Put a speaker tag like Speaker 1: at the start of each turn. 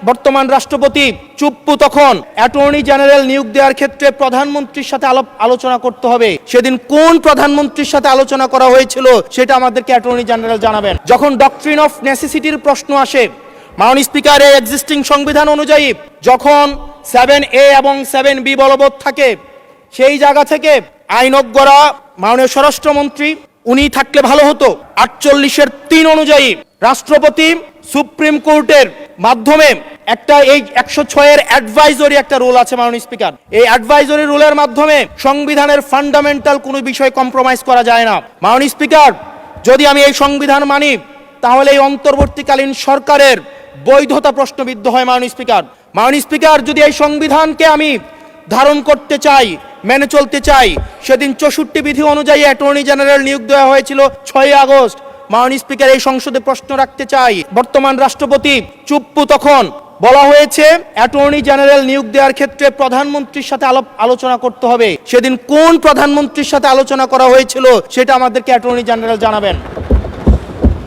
Speaker 1: বর্তমান রাষ্ট্রপতি চুপ্পু তখন অ্যাটর্নি জেনারেল নিয়োগ দেওয়ার ক্ষেত্রে প্রধানমন্ত্রীর সাথে আলোচনা করতে হবে। সেদিন কোন প্রধানমন্ত্রীর সাথে আলোচনা করা হয়েছিল সেটা আমাদেরকে অ্যাটর্নি জেনারেল জানাবেন। যখন ডক্ট্রিন অফ নেসেসিটির প্রশ্ন আসে, মাননীয় স্পিকার, এই এক্সিস্টিং সংবিধান অনুযায়ী যখন 7A এবং 7B বলবৎ থাকে, সেই জায়গা থেকে আইনজ্ঞরা, মাননীয় স্বরাষ্ট্রমন্ত্রী উনি থাকলে ভালো হতো। 48(3) অনুযায়ী রাষ্ট্রপতি সুপ্রিম কোর্টের মাধ্যমে একটা এই 106 অ্যাডভাইজরি একটা রুল আছে মাননীয় স্পিকার। এই অ্যাডভাইজরি রুলের মাধ্যমে সংবিধানের ফান্ডামেন্টাল কোনো বিষয় কম্প্রোমাইজ করা যায় না। মাননীয় স্পিকার, যদি আমি এই সংবিধান মানি তাহলে এই অন্তর্বর্তীকালীন সরকারের বৈধতা প্রশ্নবিদ্ধ হয়। মাননীয় স্পিকার, যদি এই সংবিধানকে আমি ধারণ করতে চাই, মেনে চলতে চাই, সেদিন 64 বিধি অনুযায়ী অ্যাটর্নি জেনারেল নিয়োগ দেওয়া হয়েছিল 6 আগস্ট। মাননীয় স্পিকার, এই সংসদে প্রশ্ন রাখতে চাই, বর্তমান রাষ্ট্রপতি চুপ্পু তখন বলা হয়েছে অ্যাটর্নি জেনারেল নিয়োগ দেওয়ার ক্ষেত্রে প্রধানমন্ত্রীর সাথে আলোচনা করতে হবে। সেদিন কোন প্রধানমন্ত্রীর সাথে আলোচনা করা হয়েছিল সেটা আমাদেরকে অ্যাটর্নি জেনারেল জানাবেন।